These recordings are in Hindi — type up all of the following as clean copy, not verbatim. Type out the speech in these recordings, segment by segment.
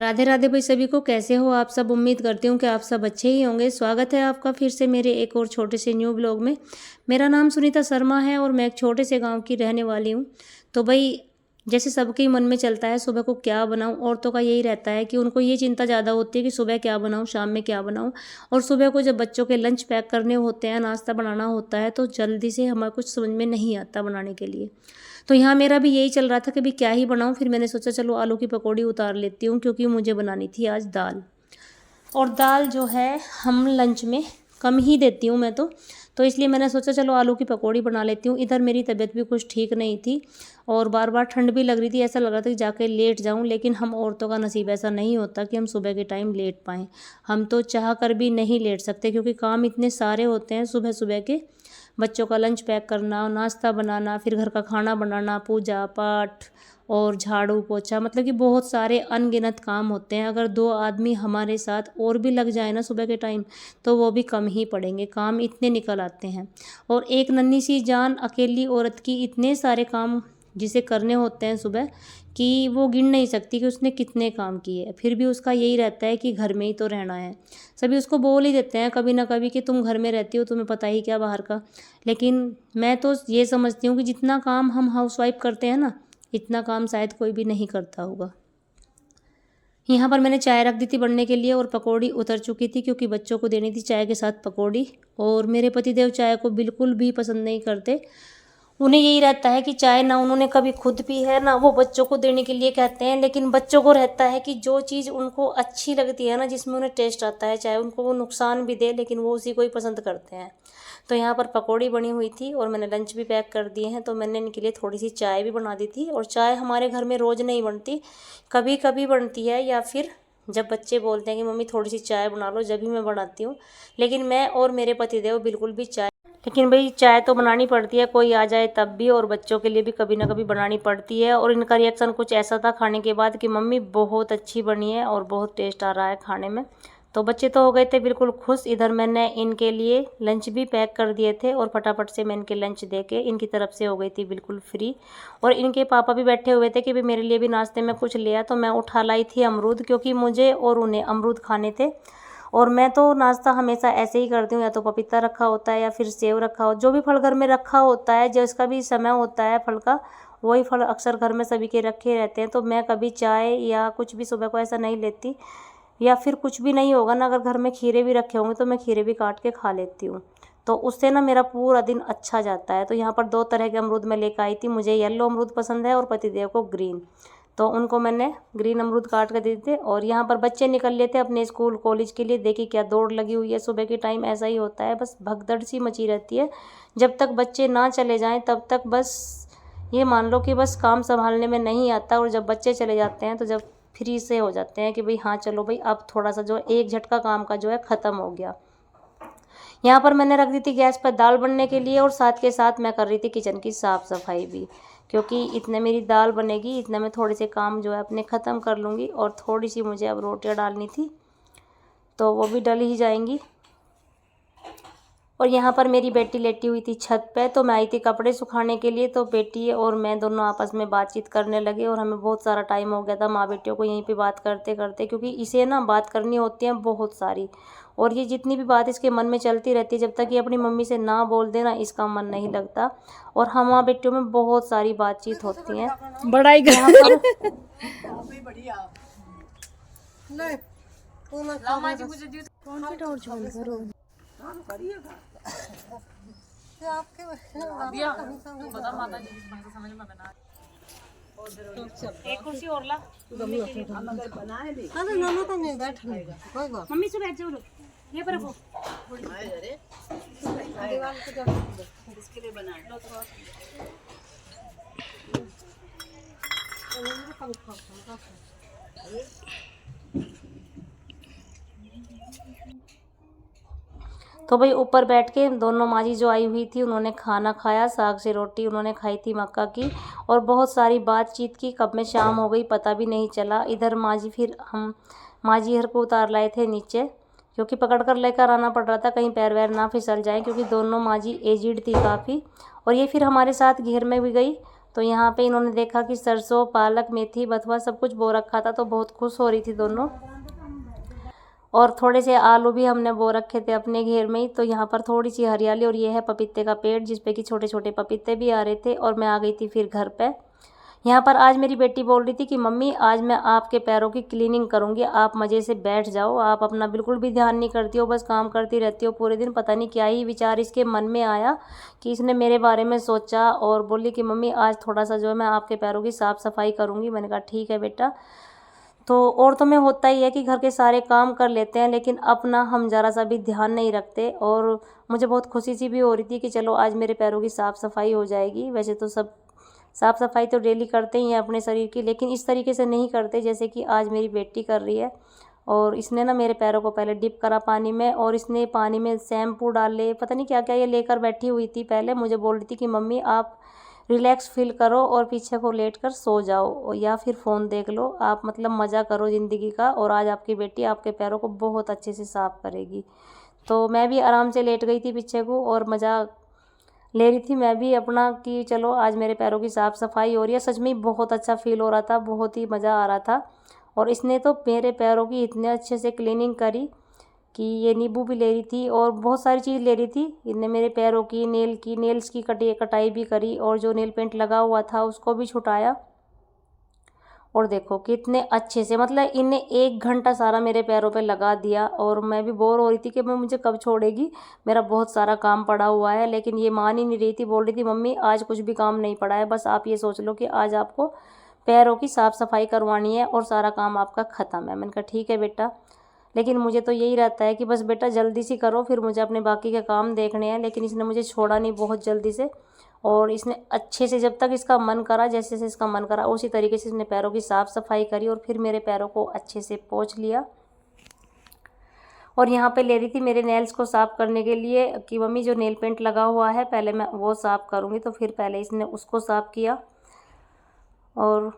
राधे राधे भाई सभी को। कैसे हो आप सब? उम्मीद करती हूँ कि आप सब अच्छे ही होंगे। स्वागत है आपका फिर से मेरे एक और छोटे से न्यू ब्लॉग में। मेरा नाम सुनीता शर्मा है और मैं एक छोटे से गांव की रहने वाली हूँ। तो भाई जैसे सबके मन में चलता है सुबह को क्या बनाऊँ, औरतों का यही रहता है कि उनको ये चिंता ज़्यादा होती है कि सुबह क्या बनाऊँ, शाम में क्या बनाऊँ। और सुबह को जब बच्चों के लंच पैक करने होते हैं, नाश्ता बनाना होता है, तो जल्दी से हमें कुछ समझ में नहीं आता बनाने के लिए। तो यहाँ मेरा भी यही चल रहा था कि भाई क्या ही बनाऊँ। फिर मैंने सोचा चलो आलू की पकौड़ी उतार लेती हूँ, क्योंकि मुझे बनानी थी आज दाल। और दाल जो है हम लंच में कम ही देती हूँ मैं तो इसलिए मैंने सोचा चलो आलू की पकौड़ी बना लेती हूँ। इधर मेरी तबीयत भी कुछ ठीक नहीं थी और बार बार ठंड भी लग रही थी। ऐसा लग रहा था कि जाके लेट जाऊँ, लेकिन हम औरतों का नसीब ऐसा नहीं होता कि हम सुबह के टाइम लेट पाएँ। हम तो चाह कर भी नहीं लेट सकते, क्योंकि काम इतने सारे होते हैं सुबह सुबह के। बच्चों का लंच पैक करना, नाश्ता बनाना, फिर घर का खाना बनाना, पूजा पाठ और झाड़ू पोछा, मतलब कि बहुत सारे अनगिनत काम होते हैं। अगर 2 आदमी हमारे साथ और भी लग जाए ना सुबह के टाइम, तो वो भी कम ही पड़ेंगे, काम इतने निकल आते हैं। और एक नन्ही सी जान अकेली औरत की इतने सारे काम जिसे करने होते हैं सुबह, कि वो गिन नहीं सकती कि उसने कितने काम किए। फिर भी उसका यही रहता है कि घर में ही तो रहना है। सभी उसको बोल ही देते हैं कभी ना कभी कि तुम घर में रहती हो, तुम्हें पता ही क्या बाहर का। लेकिन मैं तो ये समझती हूँ कि जितना काम हम हाउसवाइफ करते हैं ना, इतना काम शायद कोई भी नहीं करता होगा। यहाँ पर मैंने चाय रख दी थी बनने के लिए और पकौड़ी उतर चुकी थी, क्योंकि बच्चों को देनी थी चाय के साथ पकौड़ी। और मेरे पतिदेव चाय को बिल्कुल भी पसंद नहीं करते। उन्हें यही रहता है कि चाय ना उन्होंने कभी खुद पी है, ना वो बच्चों को देने के लिए कहते हैं। लेकिन बच्चों को रहता है कि जो चीज़ उनको अच्छी लगती है ना, जिसमें उन्हें टेस्ट आता है, चाहे उनको वो नुकसान भी दे, लेकिन वो उसी को ही पसंद करते हैं। तो यहाँ पर पकौड़ी बनी हुई थी और मैंने लंच भी पैक कर दिए हैं, तो मैंने इनके लिए थोड़ी सी चाय भी बना दी थी। और चाय हमारे घर में रोज़ नहीं बनती, कभी कभी बनती है, या फिर जब बच्चे बोलते हैं कि मम्मी थोड़ी सी चाय बना लो, जब भी मैं बनाती हूँ। लेकिन मैं और मेरे पतिदेव बिल्कुल भी चाय, लेकिन भाई चाय तो बनानी पड़ती है, कोई आ जाए तब भी, और बच्चों के लिए भी कभी ना कभी बनानी पड़ती है। और इनका रिएक्शन कुछ ऐसा था खाने के बाद कि मम्मी बहुत अच्छी बनी है और बहुत टेस्ट आ रहा है खाने में। तो बच्चे तो हो गए थे बिल्कुल खुश। इधर मैंने इनके लिए लंच भी पैक कर दिए थे और फटाफट से मैं इनके लंच दे के इनकी तरफ से हो गई थी बिल्कुल फ्री। और इनके पापा भी बैठे हुए थे कि भाई मेरे लिए भी नाश्ते में कुछ लिया, तो मैं उठा लाई थी अमरूद, क्योंकि मुझे और उन्हें अमरूद खाने थे। और मैं तो नाश्ता हमेशा ऐसे ही करती हूँ, या तो पपीता रखा होता है या फिर सेव रखा हो, जो भी फल घर में रखा होता है, जिसका भी समय होता है फल का, वही फल अक्सर घर में सभी के रखे रहते हैं। तो मैं कभी चाय या कुछ भी सुबह को ऐसा नहीं लेती। या फिर कुछ भी नहीं होगा ना, अगर घर में खीरे भी रखे होंगे तो मैं खीरे भी काट के खा लेती हूँ। तो उससे ना मेरा पूरा दिन अच्छा जाता है। तो यहाँ पर 2 तरह के अमरूद मैं लेकर आई थी। मुझे येलो अमरूद पसंद है और पतिदेव को ग्रीन, तो उनको मैंने ग्रीन अमरूद काट कर दे दिए। और यहाँ पर बच्चे निकल लेते अपने स्कूल कॉलेज के लिए। देखिए क्या दौड़ लगी हुई है सुबह के टाइम, ऐसा ही होता है, बस भगदड़ सी मची रहती है। जब तक बच्चे ना चले जाएं तब तक बस ये मान लो कि बस काम संभालने में नहीं आता। और जब बच्चे चले जाते हैं तो जब फ्री से हो जाते हैं कि भाई हाँ चलो भाई अब थोड़ा सा जो एक झटका काम का जो है ख़त्म हो गया। यहाँ पर मैंने रख दी थी गैस पर दाल बनने के लिए, और साथ के साथ मैं कर रही थी किचन की साफ़ सफाई भी, क्योंकि इतने मेरी दाल बनेगी, इतने में थोड़े से काम जो है अपने ख़त्म कर लूँगी। और थोड़ी सी मुझे अब रोटियाँ डालनी थी, तो वो भी डल ही जाएंगी। और यहाँ पर मेरी बेटी लेटी हुई थी छत पे, तो मैं आई थी कपड़े सुखाने के लिए। तो बेटी और मैं दोनों आपस में बातचीत करने लगे, और हमें बहुत सारा टाइम हो गया था माँ बेटियों को यहीं पे बात करते करते, क्योंकि इसे ना बात करनी होती है बहुत सारी। और ये जितनी भी बात इसके मन में चलती रहती है, जब तक ये अपनी मम्मी से ना बोल दे ना, इसका मन नहीं लगता। और हम माँ बेटियों में बहुत सारी बातचीत होती है। बड़ाई यहाँ पर एक कुर्सी और ला मम्मी से बैठ जाओ लोग, ये पर रखो। इसके लिए बना लो तो तो भाई ऊपर बैठ के दोनों माँ जी जो आई हुई थी उन्होंने खाना खाया, साग से रोटी उन्होंने खाई थी मक्का की, और बहुत सारी बातचीत की। कब में शाम हो गई पता भी नहीं चला। इधर माँ जी, फिर हम माँ जी हर को उतार लाए थे नीचे, क्योंकि पकड़ कर लेकर आना पड़ रहा था, कहीं पैर वैर ना फिसल जाए, क्योंकि दोनों माँ जी एजिड थी काफ़ी। और ये फिर हमारे साथ घेर में भी गई। तो यहाँ पे इन्होंने देखा कि सरसों, पालक, मेथी, बथुआ सब कुछ बो रखा था, तो बहुत खुश हो रही थी दोनों। और थोड़े से आलू भी हमने बो रखे थे अपने घेर में ही। तो यहाँ पर थोड़ी सी हरियाली, और ये है पपीते का पेड़ जिस पे कि छोटे छोटे पपीते भी आ रहे थे। और मैं आ गई थी फिर घर पे। यहाँ पर आज मेरी बेटी बोल रही थी कि मम्मी आज मैं आपके पैरों की क्लीनिंग करूँगी, आप मज़े से बैठ जाओ, आप अपना बिल्कुल भी ध्यान नहीं करती हो, बस काम करती रहती हो पूरे दिन। पता नहीं क्या ही विचार इसके मन में आया कि इसने मेरे बारे में सोचा और बोली कि मम्मी आज थोड़ा सा जो है मैं आपके पैरों की साफ़ सफाई करूँगी। मैंने कहा ठीक है बेटा। तो औरतों में होता ही है कि घर के सारे काम कर लेते हैं, लेकिन अपना हम ज़रा सा भी ध्यान नहीं रखते। और मुझे बहुत खुशी सी भी हो रही थी कि चलो आज मेरे पैरों की साफ़ सफाई हो जाएगी। वैसे तो सब साफ़ सफाई तो डेली करते ही हैं अपने शरीर की, लेकिन इस तरीके से नहीं करते जैसे कि आज मेरी बेटी कर रही है। और इसने ना मेरे पैरों को पहले डिप करा पानी में, और इसने पानी में शैम्पू डाले, पता नहीं क्या क्या ये लेकर बैठी हुई थी। पहले मुझे बोल रही थी कि मम्मी आप रिलैक्स फील करो और पीछे को लेट कर सो जाओ या फिर फ़ोन देख लो, आप मतलब मज़ा करो ज़िंदगी का, और आज आपकी बेटी आपके पैरों को बहुत अच्छे से साफ़ करेगी। तो मैं भी आराम से लेट गई थी पीछे को और मज़ा ले रही थी मैं भी अपना कि चलो आज मेरे पैरों की साफ़ सफाई हो रही है। सच में बहुत अच्छा फील हो रहा था, बहुत ही मज़ा आ रहा था। और इसने तो मेरे पैरों की इतने अच्छे से क्लीनिंग करी कि ये नींबू भी ले रही थी और बहुत सारी चीज़ ले रही थी। इनने मेरे पैरों की नेल्स की कटाई भी करी, और जो नेल पेंट लगा हुआ था उसको भी छुटाया। और देखो कितने अच्छे से, मतलब इनने 1 घंटा सारा मेरे पैरों पे लगा दिया। और मैं भी बोर हो रही थी कि मैं मुझे कब छोड़ेगी, मेरा बहुत सारा काम पड़ा हुआ है। लेकिन ये मान ही नहीं रही थी, बोल रही थी मम्मी आज कुछ भी काम नहीं पड़ा है, बस आप ये सोच लो कि आज आपको पैरों की साफ़ सफाई करवानी है और सारा काम आपका ख़त्म है। मैंने कहा ठीक है बेटा। लेकिन मुझे तो यही रहता है कि बस बेटा जल्दी सी करो, फिर मुझे अपने बाकी के काम देखने हैं। लेकिन इसने मुझे छोड़ा नहीं बहुत जल्दी से, और इसने अच्छे से जब तक इसका मन करा, जैसे जैसे इसका मन करा उसी तरीके से इसने पैरों की साफ़ सफाई करी और फिर मेरे पैरों को अच्छे से पोंछ लिया। और यहाँ पे ले रही थी मेरे नेल्स को साफ़ करने के लिए कि मम्मी जो नेल पेंट लगा हुआ है पहले मैं वो साफ़ करूँगी, तो फिर पहले इसने उसको साफ़ किया। और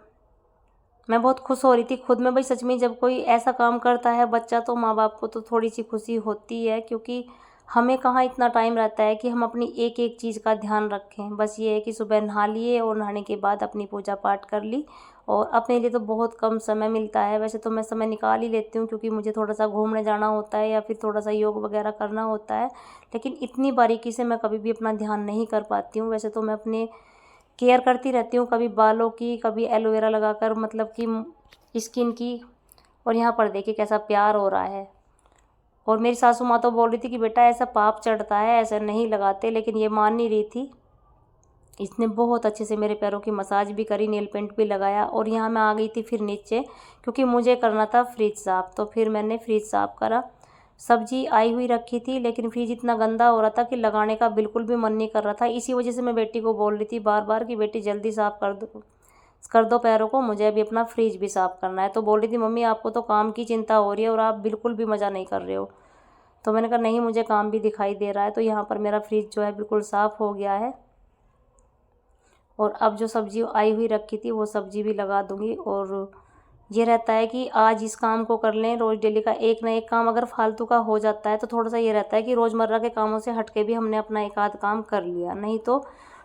मैं बहुत खुश हो रही थी खुद में, भाई सच में जब कोई ऐसा काम करता है बच्चा तो माँ बाप को तो थोड़ी सी खुशी होती है, क्योंकि हमें कहाँ इतना टाइम रहता है कि हम अपनी एक एक चीज़ का ध्यान रखें। बस ये है कि सुबह नहा लिए और नहाने के बाद अपनी पूजा पाठ कर ली, और अपने लिए तो बहुत कम समय मिलता है। वैसे तो मैं समय निकाल ही लेती हूँ क्योंकि मुझे थोड़ा सा घूमने जाना होता है या फिर थोड़ा सा योग वगैरह करना होता है, लेकिन इतनी बारीकी से मैं कभी भी अपना ध्यान नहीं कर पाती हूँ। वैसे तो मैं अपने केयर करती रहती हूँ, कभी बालों की, कभी एलोवेरा लगाकर, मतलब कि स्किन की। और यहाँ पर देखिए कैसा प्यार हो रहा है। और मेरी सासू माँ तो बोल रही थी कि बेटा ऐसा पाप चढ़ता है, ऐसा नहीं लगाते, लेकिन ये मान नहीं रही थी। इसने बहुत अच्छे से मेरे पैरों की मसाज भी करी, नेल पेंट भी लगाया। और यहाँ मैं आ गई थी फिर नीचे क्योंकि मुझे करना था फ्रिज साफ़, तो फिर मैंने फ्रिज साफ़ करा। सब्जी आई हुई रखी थी, लेकिन फ्रिज इतना गंदा हो रहा था कि लगाने का बिल्कुल भी मन नहीं कर रहा था। इसी वजह से मैं बेटी को बोल रही थी बार बार कि बेटी जल्दी साफ़ कर दो पैरों को, मुझे अभी अपना फ्रिज भी साफ़ करना है। तो बोल रही थी मम्मी आपको तो काम की चिंता हो रही है और आप बिल्कुल भी मज़ा नहीं कर रहे हो। तो मैंने कहा नहीं, मुझे काम भी दिखाई दे रहा है। तो यहाँ पर मेरा फ्रिज जो है बिल्कुल साफ़ हो गया है। और अब जो सब्जी आई हुई रखी थी वो सब्जी भी लगा दूँगी। और ये रहता है कि आज इस काम को कर लें, रोज़ डेली का एक ना एक काम अगर फालतू का हो जाता है तो थोड़ा सा ये रहता है कि रोज़मर्रा के कामों से हट के भी हमने अपना एक आध काम कर लिया। नहीं तो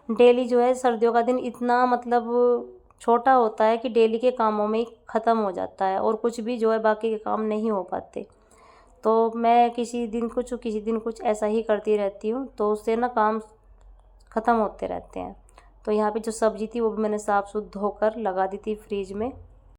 डेली जो है सर्दियों का दिन इतना मतलब छोटा होता है कि डेली के कामों में ही ख़त्म हो जाता है और कुछ भी जो है बाकी के काम नहीं हो पाते। तो मैं किसी दिन कुछ ऐसा ही करती रहती हूँ, तो उससे ना काम ख़त्म होते रहते हैं। तो यहाँ पे जो सब्ज़ी थी वो भी मैंने साफ़ सुथ धोकर लगा दी थी फ्रिज में।